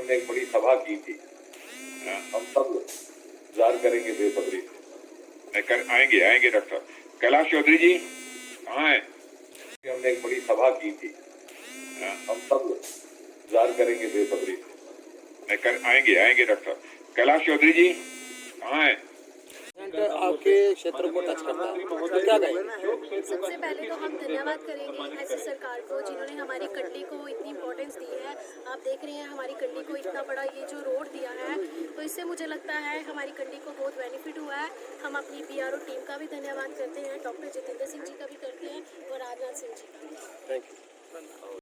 हमने एक बड़ी सभा की थी। हम सब इंतजार करेंगे बेसब्री से। आएंगे आएंगे डॉक्टर साहब। कैलाश चौधरी जी कहाँ है? हमने एक बड़ी सभा की थी। हम सब इंतजार करेंगे बेसब्री से। आएंगे आएंगे डॉक्टर साहब। कैलाश चौधरी जी कहाँ है? आपके क्षेत्र को टच करता है तो क्या कहेंगे? सबसे पहले तो हम धन्यवाद करेंगे ऐसी सरकार को जिन्होंने हमारी कंडी को इतनी इम्पोर्टेंस दी है। आप देख रहे हैं हमारी कंडी को इतना बड़ा ये जो रोड दिया है, तो इससे मुझे लगता है हमारी कंडी को बहुत बेनिफिट हुआ है। हम अपनी बीआरओ टीम का भी धन्यवाद करते हैं, डॉक्टर जितेंद्र सिंह जी का भी करते हैं और राजनाथ सिंह जी का भी। Thank you.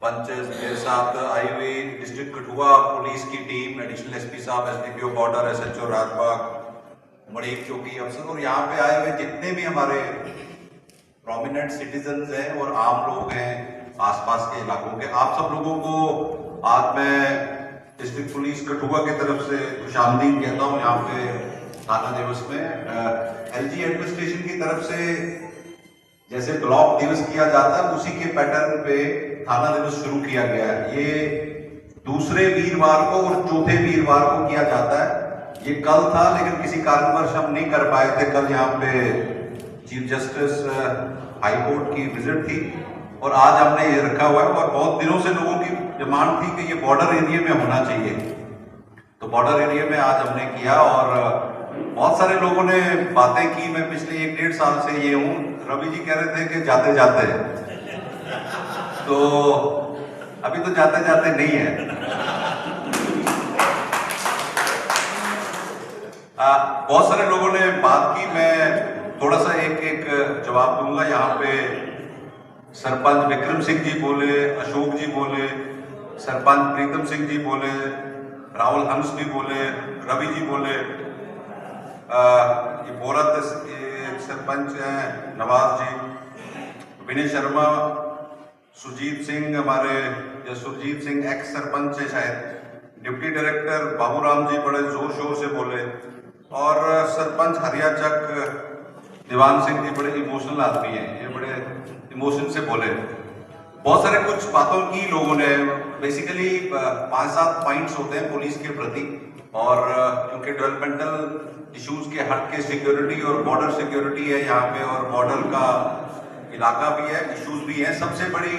पंचेस, मेरे साथ आई हुई डिस्ट्रिक्ट कठुआ पुलिस की टीम, एडिशनल एसपी साहब, एसडीपीओ बॉर्डर, एसएचओ राजबाग, बड़ी चौकी अफसर, और यहाँ पे आए हुए जितने भी हमारे प्रोमिनेंट सिटीजन्स हैं और आम लोग हैं आसपास के इलाकों के, आप सब लोगों को आज मैं डिस्ट्रिक्ट पुलिस कठुआ की तरफ से खुशामदीद कहता हूँ। यहाँ पे थाना दिवस में एलजी एडमिनिस्ट्रेशन की तरफ से जैसे ब्लॉक दिवस किया जाता है उसी के पैटर्न पे थाना दिवस शुरू किया गया है। ये दूसरे वीरवार को और चौथे वीरवार को किया जाता है। ये कल था लेकिन किसी कारणवश हम नहीं कर पाए थे। कल यहाँ पे चीफ जस्टिस हाई कोर्ट की विजिट थी और आज हमने ये रखा हुआ है, और बहुत दिनों से लोगों की डिमांड थी कि ये बॉर्डर एरिया में होना चाहिए, तो बॉर्डर एरिया में आज हमने किया। और बहुत सारे लोगों ने बातें की। मैं पिछले 1-1.5 साल से ये हूँ। रवि जी कह रहे थे कि जाते जाते, तो अभी तो जाते जाते नहीं है। बहुत सारे लोगों ने बात की, मैं थोड़ा सा एक जवाब दूंगा। यहाँ पे सरपंच विक्रम सिंह जी बोले, अशोक जी बोले, सरपंच प्रीतम सिंह जी बोले, राहुल हंस भी बोले, रवि जी बोले, ये बोरत सरपंच हैं नवाज जी, विनय शर्मा, सुरजीत सिंह हमारे, या सुरजीत सिंह एक्स सरपंच है शायद, डिप्टी डायरेक्टर बाबूराम जी बड़े जोर शोर से बोले, और सरपंच हरियाचक दीवान सिंह जी बड़े इमोशनल आदमी हैं, ये बड़े इमोशन से बोले। बहुत सारे कुछ बातों की लोगों ने, बेसिकली 5-7 पॉइंट्स होते हैं पुलिस के प्रति, और क्योंकि डेवलपमेंटल इश्यूज के हट के सिक्योरिटी और बॉर्डर सिक्योरिटी है यहाँ पे, और बॉर्डर का इलाका भी है, इश्यूज भी है। सबसे बड़ी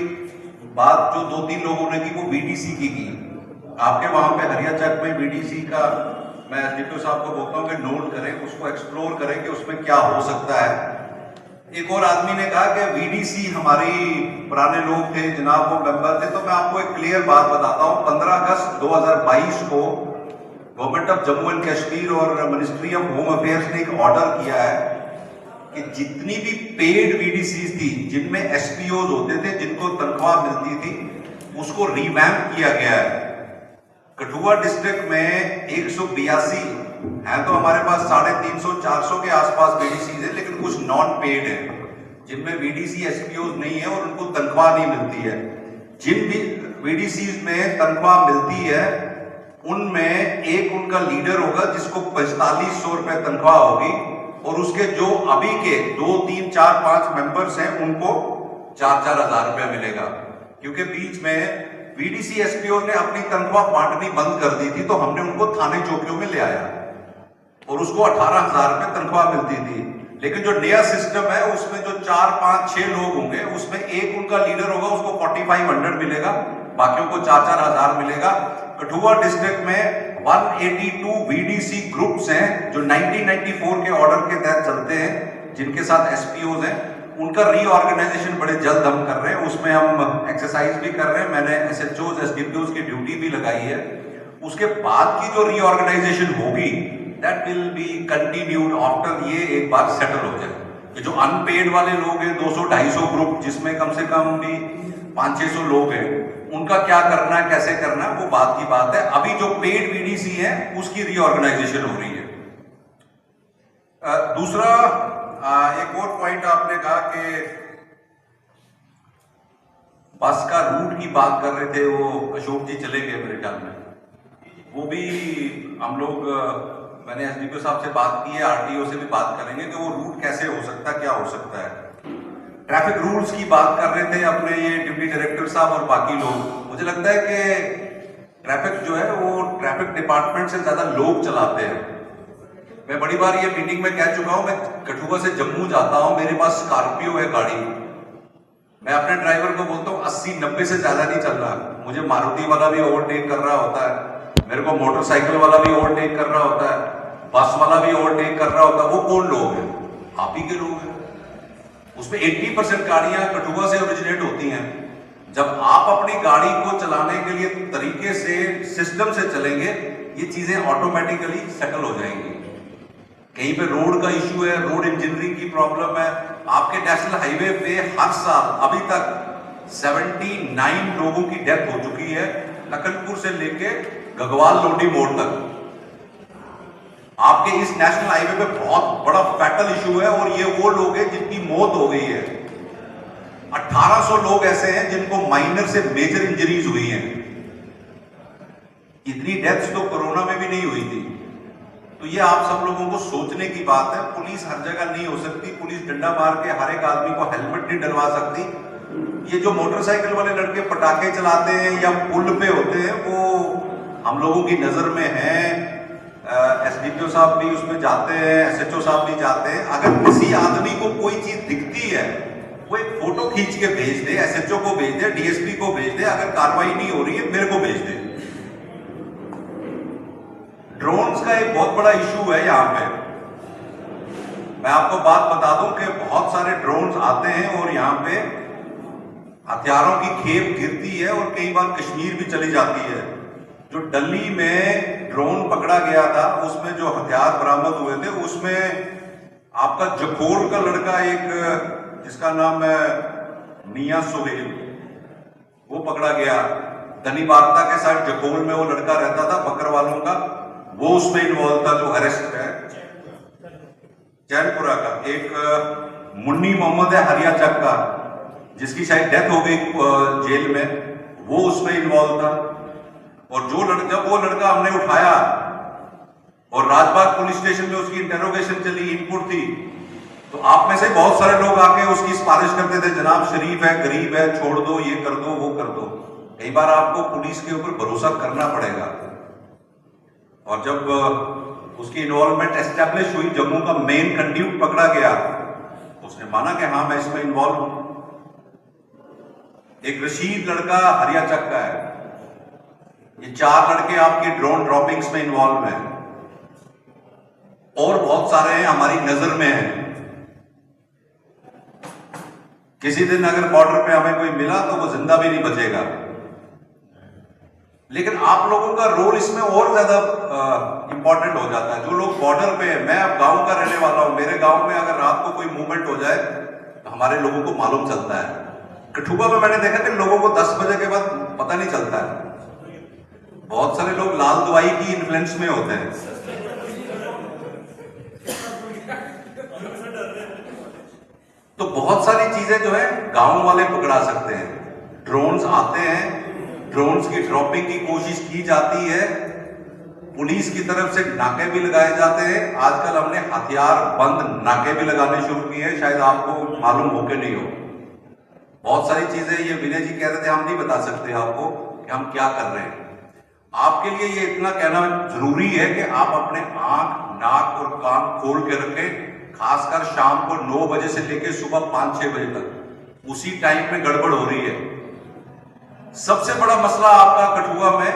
बात जो 2-3 लोगों ने की वो बीडीसी की। आपके वहां पे हरियाचक में बीडीसी का मैं एसडीपीओ साहब को बोलता हूँ कि नोट करें, उसको एक्सप्लोर करें कि उसमें क्या हो सकता है। एक और आदमी ने कहा कि वीडीसी हमारी पुराने लोग थे जनाब, वो मेंबर थे। तो मैं आपको एक क्लियर बात बताता हूँ। 15 अगस्त 2022 को government of Jammu and Kashmir और मिनिस्ट्री ऑफ होम अफेयर्स ने एक ऑर्डर किया है कि जितनी भी पेड वीडीसी थी, जिनमें एसपीओ होते थे, जिनको तनख्वाह मिलती थी, उसको रिवैम्प किया गया है। कठुआ डिस्ट्रिक्ट में 182 है, तो हमारे पास 350-400 के आसपास वीडीसी है, लेकिन कुछ नॉन पेड है जिनमें वीडीसी एसपीओ नहीं है और उनको तनख्वाह नहीं मिलती है। जिन भी वीडीसी में तनख्वाह मिलती है उनमें एक उनका लीडर होगा जिसको 4500 रुपए तनख्वाह होगी, और उसके जो अभी के 2, 3, 4, 5 मेंबर्स हैं उनको 4-4 हजार रुपया मिलेगा। क्योंकि बीच में वीडीसी एसपीओ ने अपनी तनख्वाह बांटनी बंद कर दी थी, तो हमने उनको थाने चौकियों में ले आया और उसको 18,000 रुपए तनख्वाह मिलती थी। लेकिन जो नया सिस्टम है उसमें जो 4, 5, 6 लोग होंगे, उसमें एक उनका लीडर होगा, उसको 4500 मिलेगा, बाकियों को 4-4 हजार मिलेगा। कठुआ डिस्ट्रिक्ट में 182 वीडीसी ग्रुप्स हैं जो 1994 के ऑर्डर के तहत चलते हैं, जिनके साथ एसपीओज हैं। उनका रीऑर्गेनाइजेशन बड़े जल्द हम कर रहे हैं, उसमें हम एक्सरसाइज भी कर रहे हैं। मैंने एसएचओज एसडीपीओज की ड्यूटी भी लगाई है। उसके बाद की जो रीऑर्गेनाइजेशन होगी that will be continued after ये एक बार सेटल हो जाए। ये जो अनपेड वाले लोग हैं 200-250 ग्रुप, जिसमें कम से कम भी 500-600 लोग हैं, उनका क्या करना है, कैसे करना है, वो बात की बात है। अभी जो पेड वीडीसी है उसकी रीऑर्गेनाइजेशन हो रही है। दूसरा एक और पॉइंट आपने कहा कि बस का रूट की बात कर रहे थे, वो अशोक जी चले गए मेरे ख्याल में। वो भी हम लोग, मैंने एसडीपीओ साहब से बात की है, आरटीओ से भी बात करेंगे कि वो रूट कैसे हो सकता है, क्या हो सकता है। ट्रैफिक रूल्स की बात कर रहे थे अपने ये डिप्टी डायरेक्टर साहब और बाकी लोग। मुझे लगता है कि ट्रैफिक जो है वो ट्रैफिक डिपार्टमेंट से ज्यादा लोग चलाते हैं। मैं बड़ी बार ये मीटिंग में कह चुका हूं, मैं कठुआ से जम्मू जाता हूं, मेरे पास स्कॉर्पियो है गाड़ी, मैं अपने ड्राइवर को बोलता हूँ 80-90 से ज्यादा नहीं चल रहा। मुझे मारुति वाला भी ओवरटेक कर रहा होता है, मेरे को मोटरसाइकिल वाला भी ओवरटेक कर रहा होता है, बस वाला भी ओवरटेक कर रहा होता है। वो कौन लोग हैं? आप ही के लोग हैं। उसमें 80% गाड़ियां कठुआ से ओरिजिनेट होती हैं। जब आप अपनी गाड़ी को चलाने के लिए तरीके से, सिस्टम से चलेंगे, ये चीजें ऑटोमेटिकली सेटल हो जाएंगी। कहीं पे रोड का इश्यू है, रोड इंजीनियरिंग की प्रॉब्लम है, आपके नेशनल हाईवे पे हर साल अभी तक 79 लोगों की डेथ हो चुकी है, लखनपुर से लेके गगवाल लोडी मोड़ तक। आपके इस नेशनल हाईवे पे बहुत बड़ा फैटल इशू है और ये वो लोग हैं जिनकी मौत हो गई है। 1800 लोग ऐसे हैं जिनको माइनर से मेजर इंजरीज हुई हैं। इतनी डेथ्स तो कोरोना में भी नहीं हुई थी। तो ये आप सब लोगों को सोचने की बात है। पुलिस हर जगह नहीं हो सकती, पुलिस डंडा मार के हर एक आदमी को हेलमेट नहीं डलवा सकती। ये जो मोटरसाइकिल वाले लड़के पटाखे चलाते हैं या पुल पे होते हैं, वो हम लोगों की नजर में है। एसडीपीओ साहब भी उसमें जाते हैं, एसएचओ साहब भी जाते हैं। अगर किसी आदमी को कोई चीज दिखती है, वो एक फोटो खींच के भेज दे, एसएचओ को भेज दे, डीएसपी को भेज दे। अगर कार्रवाई नहीं हो रही है, मेरे को भेज दे। ड्रोन्स का एक बहुत बड़ा इशू है यहाँ पे। मैं आपको बात बता दूं कि बहुत सारे ड्रोन्स आते हैं और यहाँ पे हथियारों की खेप गिरती है और कई बार कश्मीर भी चली जाती है। जो दिल्ली में ड्रोन पकड़ा गया था, उसमें जो हथियार बरामद हुए थे, उसमें आपका जखोल का लड़का, एक जिसका नाम है मियां सुहेल, वो पकड़ा गया। धनी बागता के साथ जखोल में वो लड़का रहता था, बकरवालों का, वो उसमें इन्वॉल्व था, जो अरेस्ट है। चैनपुरा का एक मुन्नी मोहम्मद है हरिया चक का, जिसकी शायद डेथ हो गई जेल में, वो उसमें इन्वॉल्व था। और जब वो लड़का हमने उठाया और राजबाग पुलिस स्टेशन में उसकी इंटेरोगेशन चली, इनपुट थी, तो आप में से बहुत सारे लोग आके उसकी सिफारिश करते थे, जनाब शरीफ है, गरीब है, छोड़ दो, ये कर दो, वो कर दो। कई बार आपको पुलिस के ऊपर भरोसा करना पड़ेगा। और जब उसकी इन्वॉल्वमेंट एस्टेब्लिश हुई, जम्मू का मेन कंड्यूट पकड़ा गया, उसने माना कि हाँ मैं इसमें इन्वॉल्व हूं। एक रशीद लड़का हरिया चक का है। ये 4 लड़के आपके ड्रोन ड्रॉपिंग्स में इन्वॉल्व हैं और बहुत सारे हैं हमारी नजर में हैं। किसी दिन अगर बॉर्डर पे हमें कोई मिला तो वो जिंदा भी नहीं बचेगा। लेकिन आप लोगों का रोल इसमें और ज्यादा इंपॉर्टेंट हो जाता है। जो लोग बॉर्डर पे हैं, मैं अब गांव का रहने वाला हूं, मेरे गांव में अगर रात को कोई मूवमेंट हो जाए तो हमारे लोगों को मालूम चलता है। कठुआ में मैंने देखा कि लोगों को 10 बजे के बाद पता नहीं चलता है। बहुत सारे लोग लाल दवाई की इन्फ्लुएंस में होते हैं। तो बहुत सारी चीजें जो है गांव वाले पकड़ा सकते हैं। ड्रोन्स आते हैं, ड्रोन्स की ड्रॉपिंग की कोशिश की जाती है, पुलिस की तरफ से नाके भी लगाए जाते हैं। आजकल हमने हथियार बंद नाके भी लगाने शुरू किए हैं, शायद आपको मालूम हो के नहीं हो। बहुत सारी चीजें ये विनय जी कह रहे थे, हम नहीं बता सकते आपको कि हम क्या कर रहे हैं। आपके लिए ये इतना कहना जरूरी है कि आप अपने आंख, नाक और कान खोल के रखें, खासकर शाम को 9 बजे से लेकर सुबह 5-6 बजे तक। उसी टाइम में गड़बड़ हो रही है। सबसे बड़ा मसला आपका कठुआ में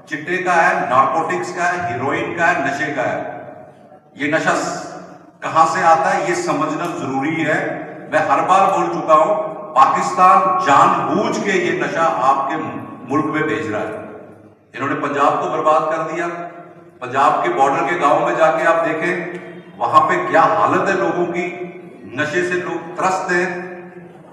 चिट्टे का है, नारकोटिक्स का है, हीरोइन का है, नशे का है। ये नशा कहां से आता है ये समझना जरूरी है। मैं हर बार बोल चुका हूं, पाकिस्तान जानबूझ के ये नशा आपके मुल्क में भेज रहा है। इन्होंने पंजाब को बर्बाद कर दिया। पंजाब के बॉर्डर के गांव में जाके आप देखें, वहां पे क्या हालत है लोगों की, नशे से लोग त्रस्त हैं।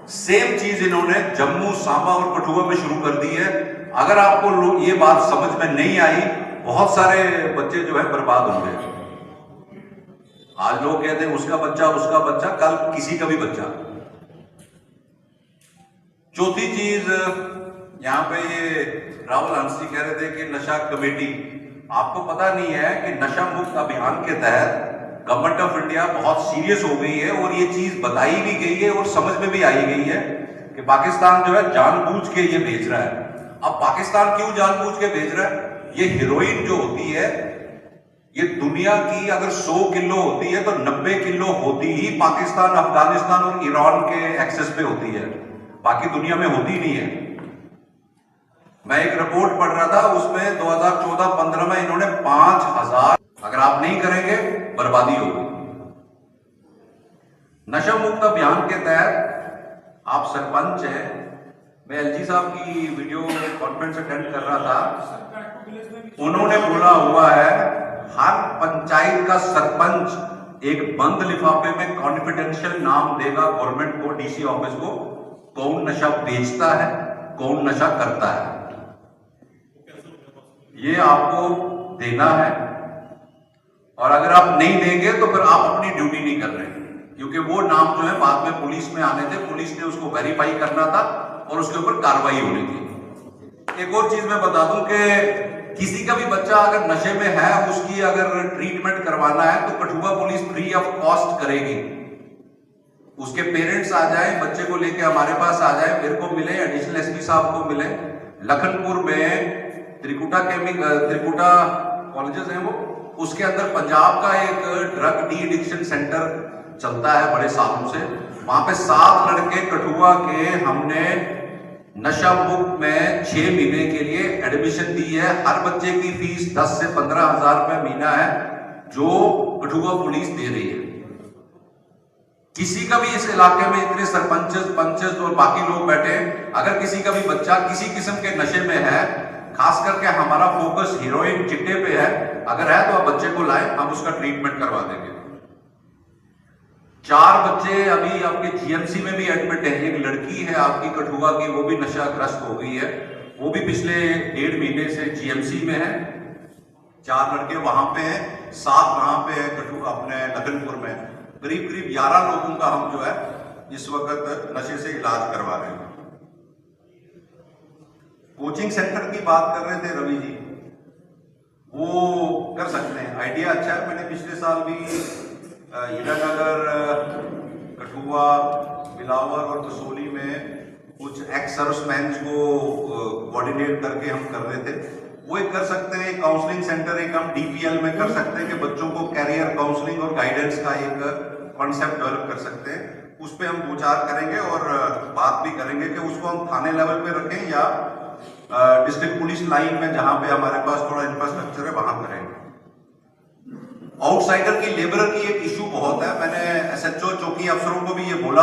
सेम चीज इन्होंने जम्मू, सांबा और कठुआ में शुरू कर दी है। अगर आपको ये बात समझ में नहीं आई, बहुत सारे बच्चे जो है बर्बाद होंगे। आज लोग कहते हैं उसका बच्चा, कल किसी का भी बच्चा। चौथी चीज, यहां पे ये राहुल हंस जी कह रहे थे कि नशा कमेटी, आपको पता नहीं है कि नशा मुक्त अभियान के तहत गवर्नमेंट ऑफ इंडिया बहुत सीरियस हो गई है और ये चीज बताई भी गई है और समझ में भी आई गई है कि पाकिस्तान जो है जानबूझ के ये भेज रहा है। अब पाकिस्तान क्यों जानबूझ के भेज रहा है? ये हीरोइन जो होती है, ये दुनिया की अगर 100 किलो होती है तो 90 किलो होती ही पाकिस्तान, अफगानिस्तान और ईरान के एक्सेस पे होती है, बाकी दुनिया में होती नहीं है। मैं एक रिपोर्ट पढ़ रहा था, उसमें 2014-15 में इन्होंने 5000, अगर आप नहीं करेंगे बर्बादी होगी। नशा मुक्त अभियान के तहत आप सरपंच हैं। मैं एलजी साहब की वीडियो कॉन्फ्रेंस अटेंड कर रहा था, उन्होंने बोला हुआ है हर पंचायत का सरपंच एक बंद लिफाफे में कॉन्फिडेंशियल नाम देगा गवर्नमेंट को, डीसी ऑफिस को, कौन नशा बेचता है, कौन नशा करता है, ये आपको देना है। और अगर आप नहीं देंगे तो फिर आप अपनी ड्यूटी नहीं कर रहे, क्योंकि वो नाम जो है बाद में पुलिस में आने थे, पुलिस ने उसको वेरीफाई करना था और उसके ऊपर कार्रवाई होनी थी। एक और चीज मैं बता दूं कि किसी का भी बच्चा अगर नशे में है, उसकी अगर ट्रीटमेंट करवाना है तो Kathua police free of cost करेगी। उसके पेरेंट्स आ जाएं, बच्चे को लेके हमारे पास आ जाएं, मेरे को मिले, एडिशनल एसपी साहब को मिले। लखनपुर में त्रिकुटा कॉलेजेस हैं वो, उसके अंदर पंजाब का एक ड्रग डी एडिक्शन सेंटर चलता है बड़े सालों से। वहां पे 7 लड़के कठुआ के हमने नशा मुक्त में 6 महीने के लिए एडमिशन दी है। हर बच्चे की फीस 10 से 15 हजार रुपए महीना है, जो कठुआ पुलिस दे रही है। किसी का भी इस इलाके में इतने सरपंचेस, पंचेस और बाकी लोग बैठे, अगर किसी का भी बच्चा किसी किस्म के नशे में है, खास करके हमारा फोकस हीरोइन चिट्टे पे है, अगर है तो आप बच्चे को लाएं, हम उसका ट्रीटमेंट करवा देंगे। 4 बच्चे अभी आपके जीएमसी में भी एडमिट है। एक लड़की है आपकी कठुआ की, वो भी नशाग्रस्त हो गई है, वो भी पिछले 1.5 महीने से जीएमसी में है। 4 लड़के वहां पे हैं, 7 वहां पे है कठुआ अपने लखनपुर में। करीब 11 लोगों का हम जो है इस वक्त नशे से इलाज करवा रहे हैं। कोचिंग सेंटर की बात कर रहे थे रवि जी, वो कर सकते हैं, आइडिया अच्छा है। मैंने पिछले साल भी हीरानगर, कठुआ, बिलावर और कसोली में कुछ एक्स सर्विसमैन को कोऑर्डिनेट करके हम कर रहे थे। वो एक कर सकते हैं काउंसलिंग सेंटर, एक हम डीपीएल में कर सकते हैं कि बच्चों को कैरियर काउंसलिंग और गाइडेंस का एक कॉन्सेप्ट डेवलप कर सकते हैं। उस पर हम विचार करेंगे और बात भी करेंगे कि उसको हम थाने लेवल पे रखें या डिस्ट्रिक्ट पुलिस लाइन में, जहां पे हमारे पास थोड़ा इंफ्रास्ट्रक्चर है, वहां करेंगे। आउटसाइडर की, लेबरर की एक इशू बहुत है। मैंने एसएचओ चौकी अफसरों को भी ये बोला।